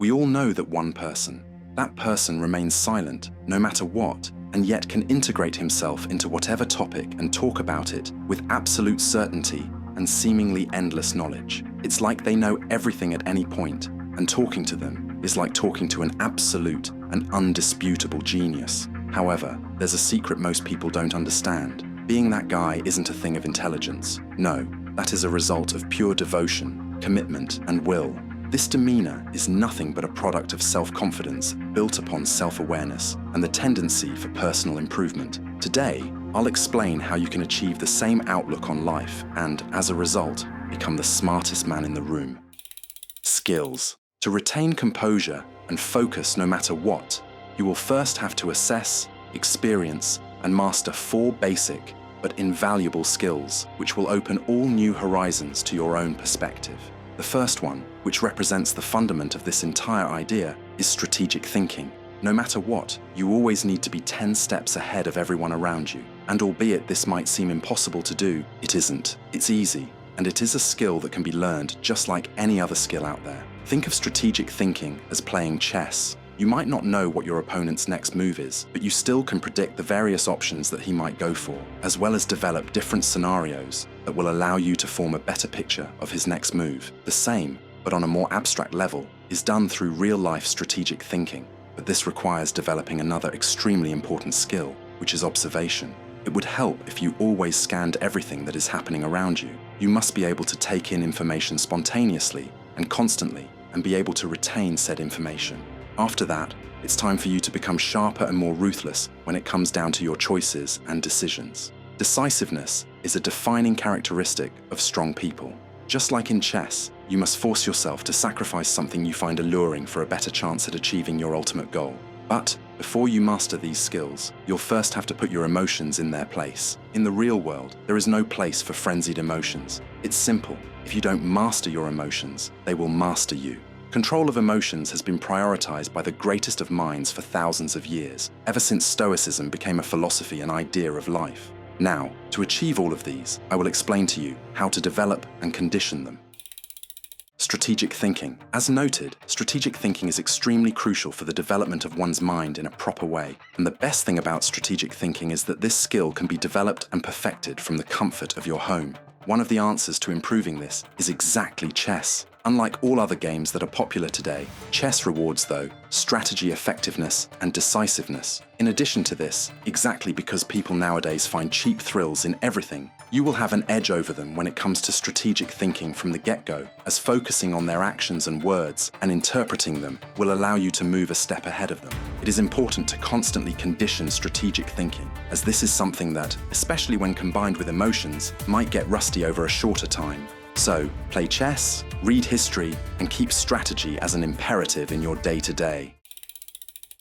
We all know that that person remains silent no matter what, and yet can integrate himself into whatever topic and talk about it with absolute certainty and seemingly endless knowledge. It's like they know everything at any point, and talking to them is like talking to an absolute and undisputable genius. However, there's a secret most people don't understand. Being that guy isn't a thing of intelligence. No, that is a result of pure devotion, commitment, and will. This demeanor is nothing but a product of self-confidence built upon self-awareness and the tendency for personal improvement. Today, I'll explain how you can achieve the same outlook on life and, as a result, become the smartest man in the room. Skills. To retain composure and focus no matter what, you will first have to assess, experience, and master 4 basic but invaluable skills which will open all new horizons to your own perspective. The first one, which represents the fundament of this entire idea, is strategic thinking. No matter what, you always need to be 10 steps ahead of everyone around you. And albeit this might seem impossible to do, it isn't. It's easy, and it is a skill that can be learned just like any other skill out there. Think of strategic thinking as playing chess. You might not know what your opponent's next move is, but you still can predict the various options that he might go for, as well as develop different scenarios that will allow you to form a better picture of his next move. The same, but on a more abstract level, is done through real-life strategic thinking, but this requires developing another extremely important skill, which is observation. It would help if you always scanned everything that is happening around you. You must be able to take in information spontaneously and constantly, and be able to retain said information. After that, it's time for you to become sharper and more ruthless when it comes down to your choices and decisions. Decisiveness is a defining characteristic of strong people. Just like in chess, you must force yourself to sacrifice something you find alluring for a better chance at achieving your ultimate goal. But before you master these skills, you'll first have to put your emotions in their place. In the real world, there is no place for frenzied emotions. It's simple. If you don't master your emotions, they will master you. Control of emotions has been prioritized by the greatest of minds for thousands of years, ever since Stoicism became a philosophy and idea of life. Now, to achieve all of these, I will explain to you how to develop and condition them. Strategic thinking. As noted, strategic thinking is extremely crucial for the development of one's mind in a proper way. And the best thing about strategic thinking is that this skill can be developed and perfected from the comfort of your home. One of the answers to improving this is exactly chess. Unlike all other games that are popular today, chess rewards, though, strategy effectiveness and decisiveness. In addition to this, exactly because people nowadays find cheap thrills in everything, you will have an edge over them when it comes to strategic thinking from the get-go, as focusing on their actions and words and interpreting them will allow you to move a step ahead of them. It is important to constantly condition strategic thinking, as this is something that, especially when combined with emotions, might get rusty over a shorter time. So, play chess, read history, and keep strategy as an imperative in your day-to-day.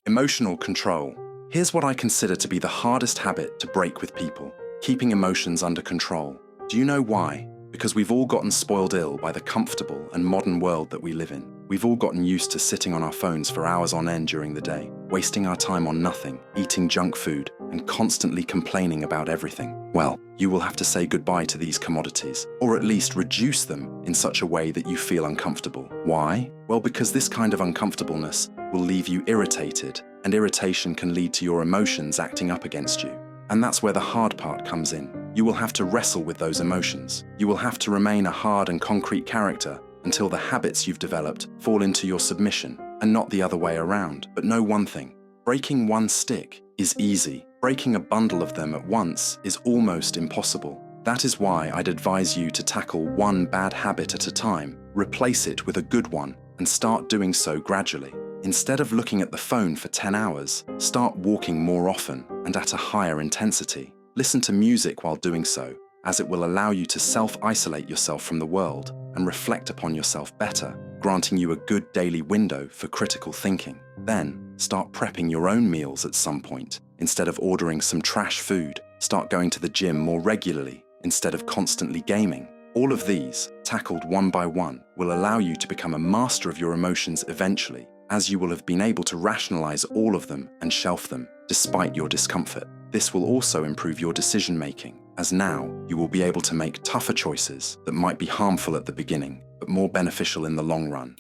Emotional control. Here's what I consider to be the hardest habit to break with people: keeping emotions under control. Do you know why? Because we've all gotten spoiled ill by the comfortable and modern world that we live in. We've all gotten used to sitting on our phones for hours on end during the day, wasting our time on nothing, eating junk food, and constantly complaining about everything. Well, you will have to say goodbye to these commodities, or at least reduce them in such a way that you feel uncomfortable. Why? Well, because this kind of uncomfortableness will leave you irritated, and irritation can lead to your emotions acting up against you. And that's where the hard part comes in. You will have to wrestle with those emotions. You will have to remain a hard and concrete character until the habits you've developed fall into your submission, and not the other way around. But know one thing: breaking one stick is easy. Breaking a bundle of them at once is almost impossible. That is why I'd advise you to tackle one bad habit at a time, replace it with a good one, and start doing so gradually. Instead of looking at the phone for 10 hours, start walking more often and at a higher intensity. Listen to music while doing so, as it will allow you to self-isolate yourself from the world and reflect upon yourself better, granting you a good daily window for critical thinking. Then, start prepping your own meals at some point. Instead of ordering some trash food, start going to the gym more regularly instead of constantly gaming. All of these, tackled one by one, will allow you to become a master of your emotions eventually, as you will have been able to rationalize all of them and shelf them, despite your discomfort. This will also improve your decision-making, as now you will be able to make tougher choices that might be harmful at the beginning, but more beneficial in the long run.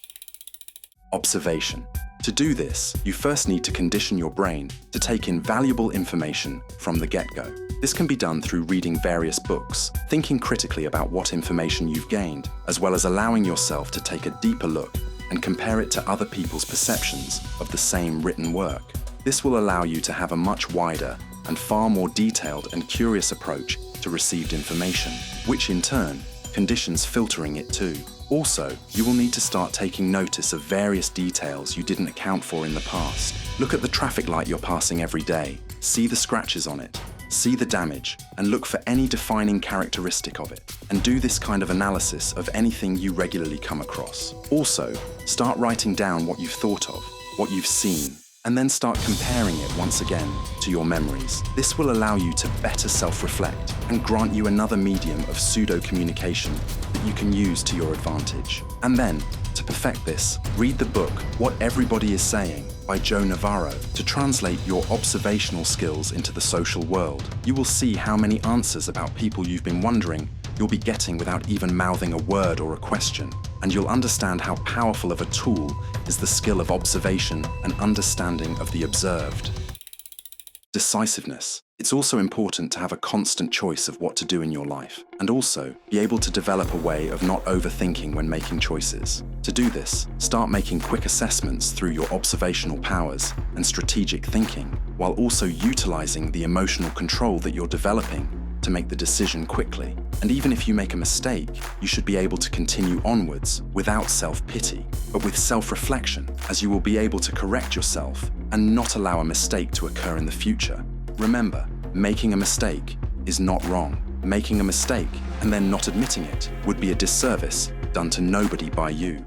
Observation. To do this, you first need to condition your brain to take in valuable information from the get-go. This can be done through reading various books, thinking critically about what information you've gained, as well as allowing yourself to take a deeper look and compare it to other people's perceptions of the same written work. This will allow you to have a much wider and far more detailed and curious approach to received information, which in turn conditions filtering it too. Also, you will need to start taking notice of various details you didn't account for in the past. Look at the traffic light you're passing every day, see the scratches on it, see the damage, and look for any defining characteristic of it. And do this kind of analysis of anything you regularly come across. Also, start writing down what you've thought of, what you've seen, and then start comparing it once again to your memories. This will allow you to better self-reflect and grant you another medium of pseudo-communication that you can use to your advantage. And then, to perfect this, read the book What Everybody Is Saying by Joe Navarro to translate your observational skills into the social world. You will see how many answers about people you've been wondering you'll be getting without even mouthing a word or a question, and you'll understand how powerful of a tool is the skill of observation and understanding of the observed. Decisiveness. It's also important to have a constant choice of what to do in your life, and also be able to develop a way of not overthinking when making choices. To do this, start making quick assessments through your observational powers and strategic thinking, while also utilizing the emotional control that you're developing to make the decision quickly. And even if you make a mistake, you should be able to continue onwards without self-pity, but with self-reflection, as you will be able to correct yourself and not allow a mistake to occur in the future. Remember, making a mistake is not wrong. Making a mistake and then not admitting it would be a disservice done to nobody by you.